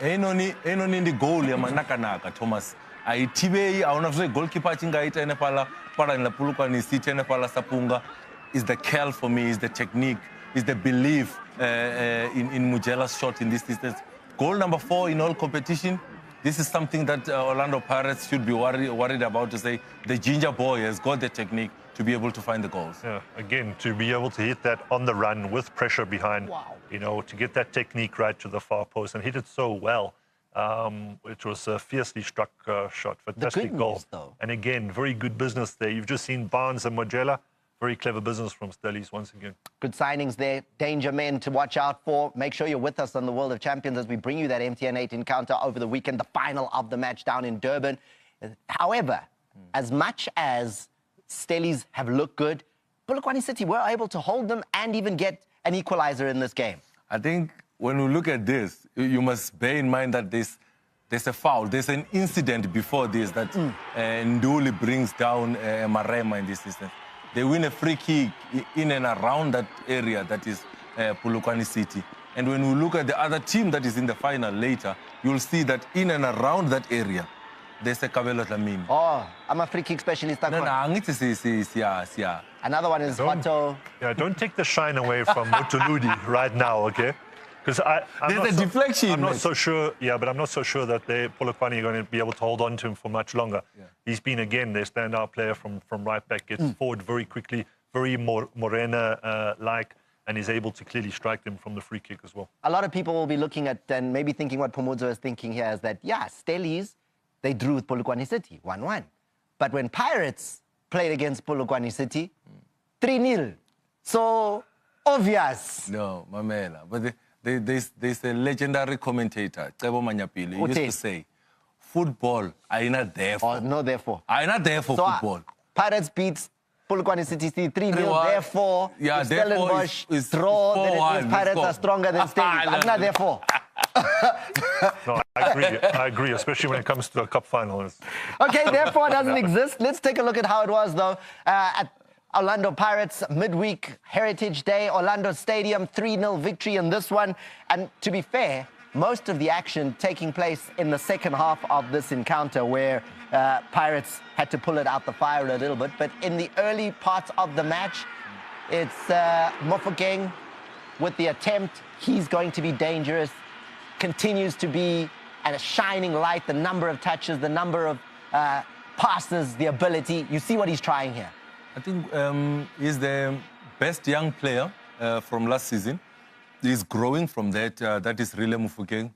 Enoni the goal ya manaka Thomas. Aitibei aona vile goalkeeper chingaita ene pala para in la Polokwane City ene pala Sapunga is the curl for me, is the technique, is the belief in Mujela's shot in this distance. Goal number 4 in all competition. this is something that Orlando Pirates should be worried about, to say the ginger boy has got the technique to be able to find the goals. Yeah, again, to be able to hit that on the run with pressure behind, you know, to get that technique right to the far post and hit it so well. It was a fiercely struck shot. Fantastic goal. And again, very good business there. You've just seen Barnes and Magella. Very clever business from Stellies once again. Good signings there. Danger men to watch out for. Make sure you're with us on the World of Champions as we bring you that MTN 8 encounter over the weekend, the final of the match down in Durban. However, as much as Stellies have looked good, Polokwane City were able to hold them and even get an equalizer in this game. I think when we look at this, you must bear in mind that there's a foul. There's an incident before this that Nduli brings down Marema in this instance. They win a free kick in and around that area that is Polokwane City. And when we look at the other team that is in the final later, you'll see that in and around that area, there's a Kabelo Dlamini. Oh, I'm a free kick specialist. No, yeah. Another one is Otto. Yeah, don't take the shine away from Mutuludi right now, okay? Because there's a deflection. I'm not so sure. Yeah, but I'm not so sure that Polokwane are going to be able to hold on to him for much longer. Yeah. He's been again their standout player from right back. Gets forward very quickly, very Morena-like, and is able to clearly strike them from the free kick as well. A lot of people will be looking at and maybe thinking what Pomozo is thinking here is that Stellies, they drew with Polokwane City 1-1, but when Pirates played against Polokwane City, 3-0. So obvious. No, Mamela, but. There's a legendary commentator, Cebo Manyapili, used to say, football, I'm not there for. Oh, no, therefore. I'm not there for football. Pirates beats Polokwane City 3-0, therefore, if Stellenbosch draw, then it means Pirates are stronger than Stellies. I'm not there for. No, I agree, especially when it comes to a cup final. Okay, therefore doesn't exist. Let's take a look at how it was, though, at Orlando Pirates midweek Heritage Day, Orlando Stadium, 3-0 victory in this one. And to be fair, most of the action taking place in the second half of this encounter where Pirates had to pull it out the fire a little bit. But in the early parts of the match, it's Mofokeng with the attempt. He's going to be dangerous, continues to be a shining light, the number of touches, the number of passes, the ability. You see what he's trying here. I think he's the best young player from last season. He's growing from that. That is really Mofokeng.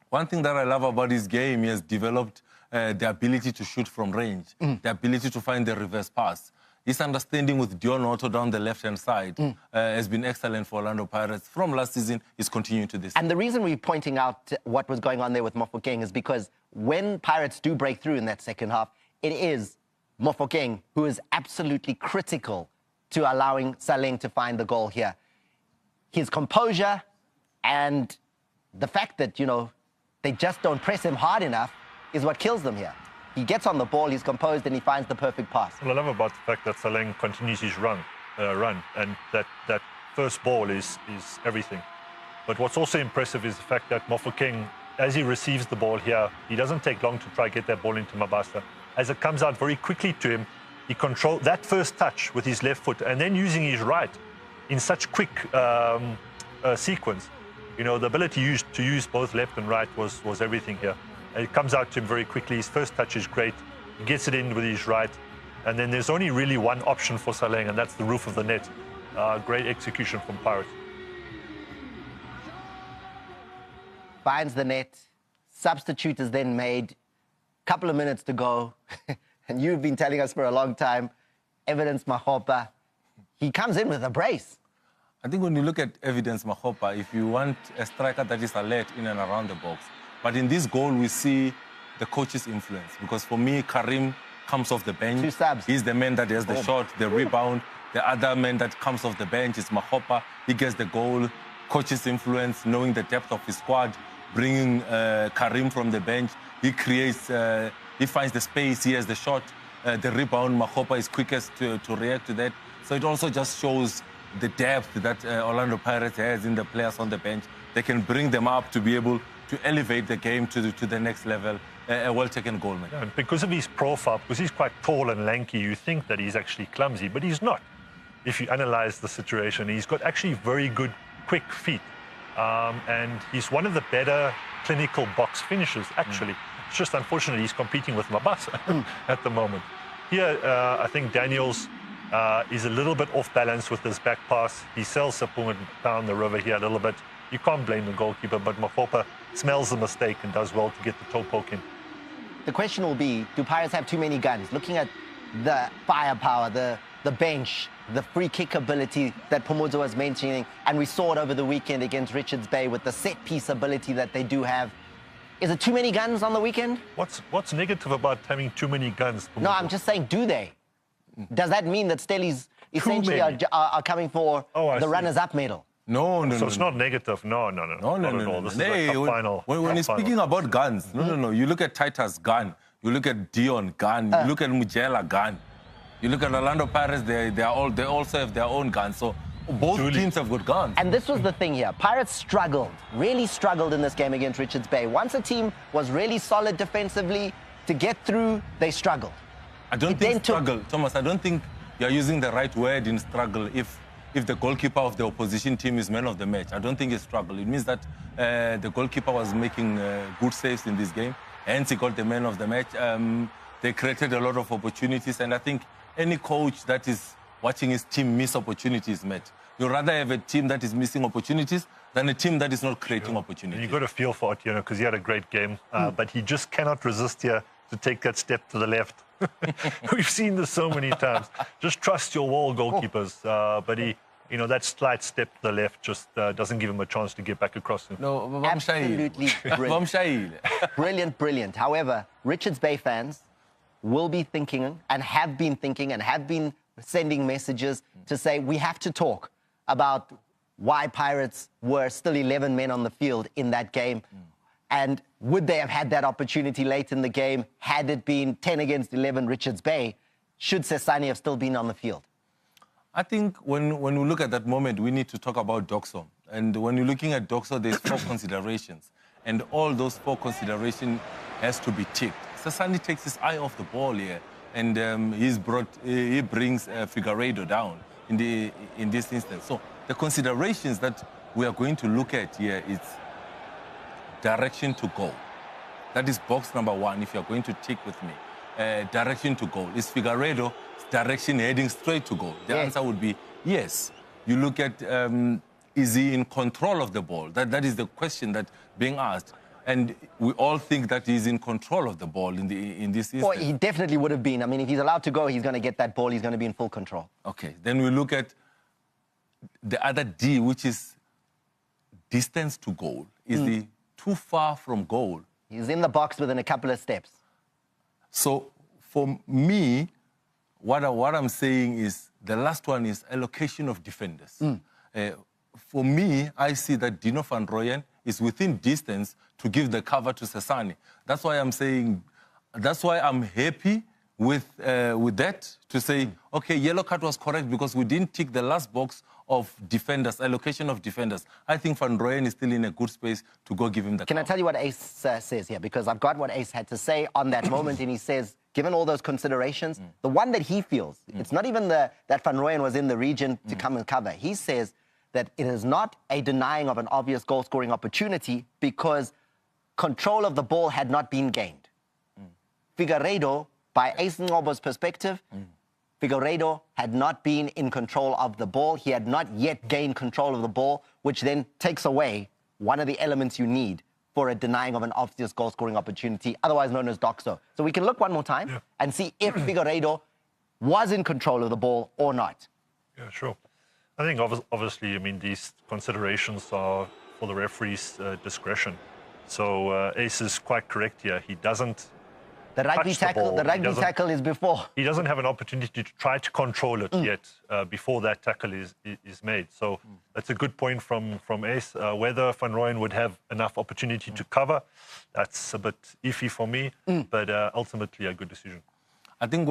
One thing that I love about his game, he has developed the ability to shoot from range, the ability to find the reverse pass. His understanding with Dion Otto down the left-hand side has been excellent for Orlando Pirates. From last season, he's continuing to this. And the reason we're pointing out what was going on there with Mofokeng is because when Pirates do break through in that second half, it is Mofokeng, who is absolutely critical to allowing Saleng to find the goal here. His composure and the fact that, you know, they just don't press him hard enough is what kills them here. He gets on the ball, he's composed, and he finds the perfect pass. What I love about the fact that Saleng continues his run, and that first ball is everything. But what's also impressive is the fact that Mofokeng, as he receives the ball here, he doesn't take long to try to get that ball into Mabasa. As it comes out very quickly to him, he controls that first touch with his left foot and then using his right in such quick sequence. You know, the ability to use both left and right was everything here. And it comes out to him very quickly. His first touch is great. He gets it in with his right. And then there's only really one option for Saleng, and that's the roof of the net. Great execution from Pirates. Finds the net. Substitute is then made. Couple of minutes to go, and you've been telling us for a long time, Evidence Mahopa, he comes in with a brace. I think when you look at Evidence Mahopa, if you want a striker that is alert in and around the box, but in this goal we see the coach's influence, because for me, Karim comes off the bench. 2 subs. He's the man that has the shot, the rebound. The other man that comes off the bench is Mahopa. He gets the goal. Coach's influence, knowing the depth of his squad, bringing Karim from the bench. He creates, he finds the space, he has the shot, the rebound. Mahopa is quickest to react to that. So it also just shows the depth that Orlando Pirates has in the players on the bench. They can bring them up to be able to elevate the game to the next level. A well-taken goal, man. Yeah, because of his profile, because he's quite tall and lanky, you think that he's actually clumsy, but he's not. If you analyze the situation, he's got actually very good, quick feet. And he's one of the better clinical box finishers, actually. It's just unfortunate he's competing with Mabasa at the moment. Here, I think Daniels is a little bit off balance with his back pass. He sells Sapung down the river here a little bit. You can't blame the goalkeeper, but Mafopa smells the mistake and does well to get the toe poke in. The question will be, do Pirates have too many guns? Looking at the firepower, the bench, the free kick ability that Pomozo was mentioning, and we saw it over the weekend against Richards Bay with the set piece ability that they do have. Is it too many guns on the weekend? What's negative about having too many guns? Pomozo? No, I'm just saying, do they? Does that mean that Stellies essentially are coming for the runners-up medal? No. So it's not negative. No. Not at all. This is like a final. When you're speaking about guns, no. You look at Titus' gun. You look at Dion gun. You look at Mujela gun. You look at Orlando Pirates. They also have their own guns. So both teams have good guns. And this was the thing here. Pirates really struggled in this game against Richards Bay. Once a team was really solid defensively, to get through, they struggled. I don't think struggle, Thomas. I don't think you're using the right word in struggle if the goalkeeper of the opposition team is man of the match. I don't think it's struggle. It means that the goalkeeper was making good saves in this game, hence he got the man of the match. They created a lot of opportunities, and I think any coach that is watching his team miss opportunities, Matt, you'd rather have a team that is missing opportunities than a team that is not creating opportunities. And you've got to feel for Otieno because he had a great game, but he just cannot resist here to take that step to the left. We've seen this so many times. Just trust your wall goalkeepers. But he, that slight step to the left just doesn't give him a chance to get back across him. No, absolutely brilliant. Brilliant. However, Richards Bay fans will be thinking and have been sending messages to say we have to talk about why Pirates were still 11 men on the field in that game. And would they have had that opportunity late in the game had it been 10 against 11 Richards Bay? Should Sesani have still been on the field? I think when we look at that moment, we need to talk about Doxo. And when you're looking at Doxo, there's 4 considerations. And all those 4 considerations has to be ticked. Sesani takes his eye off the ball here. And he brings Figueiredo down in this instance. So the considerations that we are going to look at here is direction to goal. That is box number 1, if you're going to tick with me. Direction to goal. Is Figueiredo's direction heading straight to goal? The answer would be yes. You look at, is he in control of the ball? That is the question that's being asked. And we all think that he's in control of the ball in this instance. Well, he definitely would have been. I mean, if he's allowed to go, he's going to get that ball. He's going to be in full control. Okay. Then we look at the other D, which is distance to goal. Is he too far from goal? He's in the box within a couple of steps. So for me, what I'm saying is the last one is allocation of defenders. For me, I see that Dino van Rooyen is within distance to give the cover to Sesani. That's why I'm saying, that's why I'm happy with that, to say, okay, yellow card was correct because we didn't tick the last box of defenders, allocation of defenders. I think Van Rooyen is still in a good space to go give him the cover. I tell you what Ace says here? Because I've got what Ace had to say on that moment, and he says, given all those considerations, the one that he feels, it's not even that Van Rooyen was in the region to come and cover. He says that it is not a denying of an obvious goal-scoring opportunity because control of the ball had not been gained. Figueiredo, by Ace Ngobo's perspective, Figueiredo had not been in control of the ball. He had not yet gained control of the ball, which then takes away one of the elements you need for a denying of an obvious goal-scoring opportunity, otherwise known as Doxo. So we can look one more time and see if Figueiredo was in control of the ball or not. Yeah, sure. I think obviously, I mean, these considerations are for the referee's discretion. So Ace is quite correct here. He doesn't. The rugby tackle is before. He doesn't have an opportunity to try to control it yet before that tackle is made. So that's a good point from Ace. Whether Van Rooyen would have enough opportunity to cover, that's a bit iffy for me, but ultimately a good decision. I think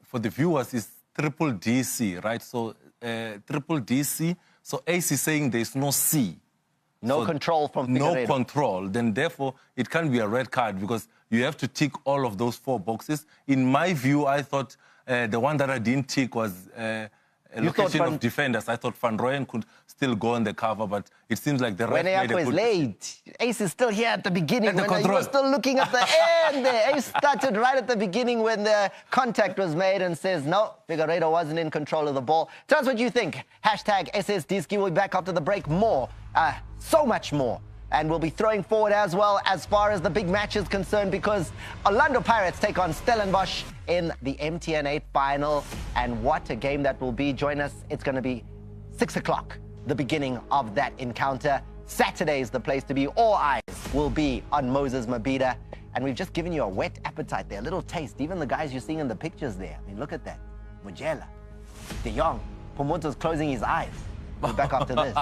for the viewers, it's triple DC, right? So triple DC. So Ace is saying there's no C. No control from Figueiredo. No control. Then therefore, it can't be a red card because you have to tick all of those 4 boxes. In my view, I thought the one that I didn't tick was location of defenders. I thought Van Rooyen could still go on the cover, but it seems like the ref made a good... is late. Ace is still here at the beginning. When you were still looking at the end there. Ace started right at the beginning when the contact was made and says, no, Figueiredo wasn't in control of the ball. Tell us what you think. Hashtag SSDiski. We'll be back after the break. More. So much more. And we'll be throwing forward as well as far as the big match is concerned, because Orlando Pirates take on Stellenbosch in the MTN 8 final. And what a game that will be. Join us. It's going to be 6 o'clock, the beginning of that encounter. Saturday is the place to be. All eyes will be on Moses Mabhida. And we've just given you a wet appetite there, a little taste. Even the guys you're seeing in the pictures there. I mean, look at that. Mujela, De Jong, Pomoto's closing his eyes. We'll be back after this.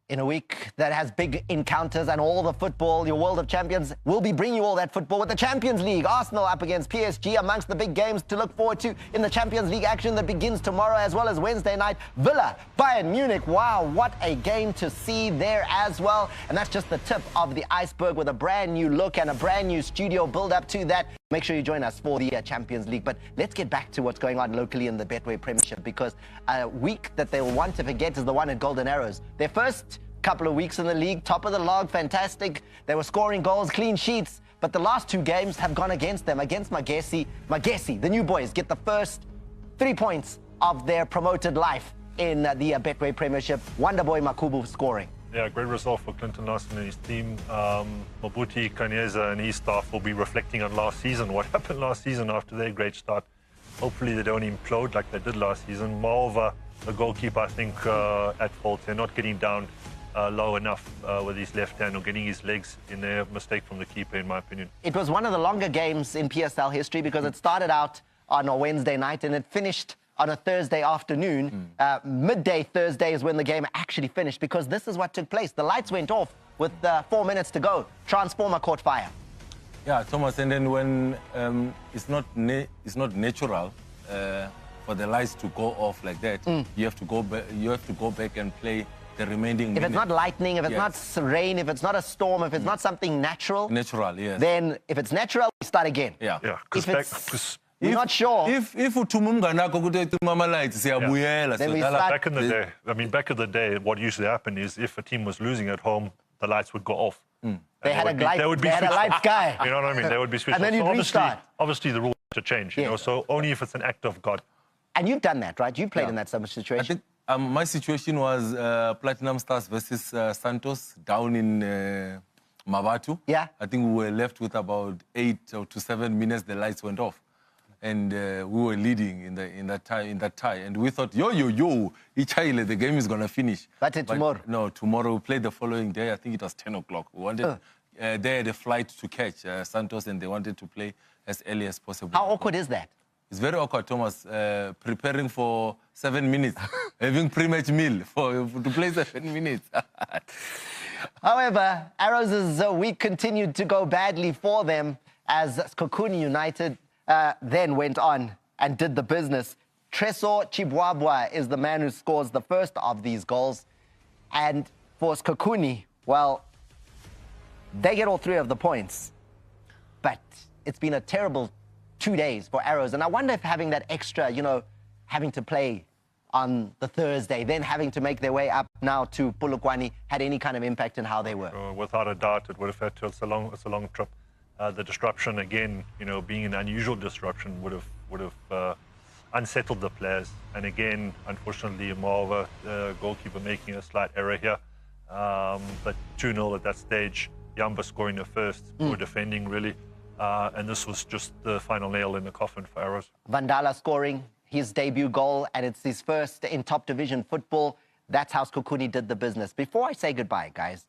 In a week that has big encounters and all the football, your World of Champions will be bringing you all that football with the Champions League. Arsenal up against PSG amongst the big games to look forward to in the Champions League action that begins tomorrow, as well as Wednesday night. Villa, Bayern Munich. Wow, what a game to see there as well. And that's just the tip of the iceberg, with a brand new look and a brand new studio build up to that. Make sure you join us for the Champions League. But let's get back to what's going on locally in the Betway Premiership, because a week that they'll want to forget is the one at Golden Arrows. Their first couple of weeks in the league, top of the log, fantastic. They were scoring goals, clean sheets, but the last 2 games have gone against them, against Magesi. Magesi, the new boys, get the first 3 points of their promoted life in the Betway Premiership. Wonderboy Makubu scoring. Yeah, great result for Clinton Larson and his team. Mobuti Kanyeza and his staff will be reflecting on last season, what happened last season after their great start. Hopefully they don't implode like they did last season. Moreover, the goalkeeper, I think, at fault. They're not getting down low enough with his left hand, or getting his legs in there. Mistake from the keeper, in my opinion. It was one of the longer games in PSL history, because it started out on a Wednesday night and it finished on a Thursday afternoon. Midday Thursday is when the game actually finished, because this is what took place. The lights went off with 4 minutes to go. Transformer caught fire. Yeah, Thomas, and then when it's not natural for the lights to go off like that, you have to go back and play the remaining minutes. If it's not lightning, if it's not rain, if it's not a storm, if it's not something natural, yes. Then if it's natural, we start again. Yeah, because we're not sure. Then we start. Back in the day, I mean, back in the day, what used to happen is if a team was losing at home, the lights would go off. They had a light sky. You know what I mean? They would be switched and then you'd restart. Obviously, the rules have to change, you know, so only if it's an act of God. And you've done that, right? You played in that sort of situation. I think my situation was Platinum Stars versus Santos down in Mabatu. Yeah. I think we were left with about 8 to 7 minutes. The lights went off, and we were leading in that tie. And we thought, Ichaile, the game is gonna finish. But tomorrow? No, tomorrow we played the following day. I think it was 10 o'clock. We wanted they had a flight to catch Santos, and they wanted to play as early as possible. How awkward is that? It's very awkward, Thomas, preparing for 7 minutes, having pre-match meal to play 7 minutes. However, Arrows' week continued to go badly for them, as Skokuni United then went on and did the business. Tresor Chibwabwa is the man who scores the first of these goals. And for Skokuni, well, they get all 3 of the points. But it's been a terrible 2 days for Arrows. And I wonder if having that extra, having to play on the Thursday, then having to make their way up now to Polokwane, had any kind of impact on how they were. Without a doubt, it would have had to. It's a long trip. The disruption, again, being an unusual disruption, would have unsettled the players. And again, unfortunately, Moreover, goalkeeper making a slight error here. But 2-0 at that stage. Yamba scoring the first, poor defending, really. And this was just the final nail in the coffin for Arrows. Vandala scoring his debut goal, and it's his first in top division football. That's how Skokuni did the business. Before I say goodbye, guys,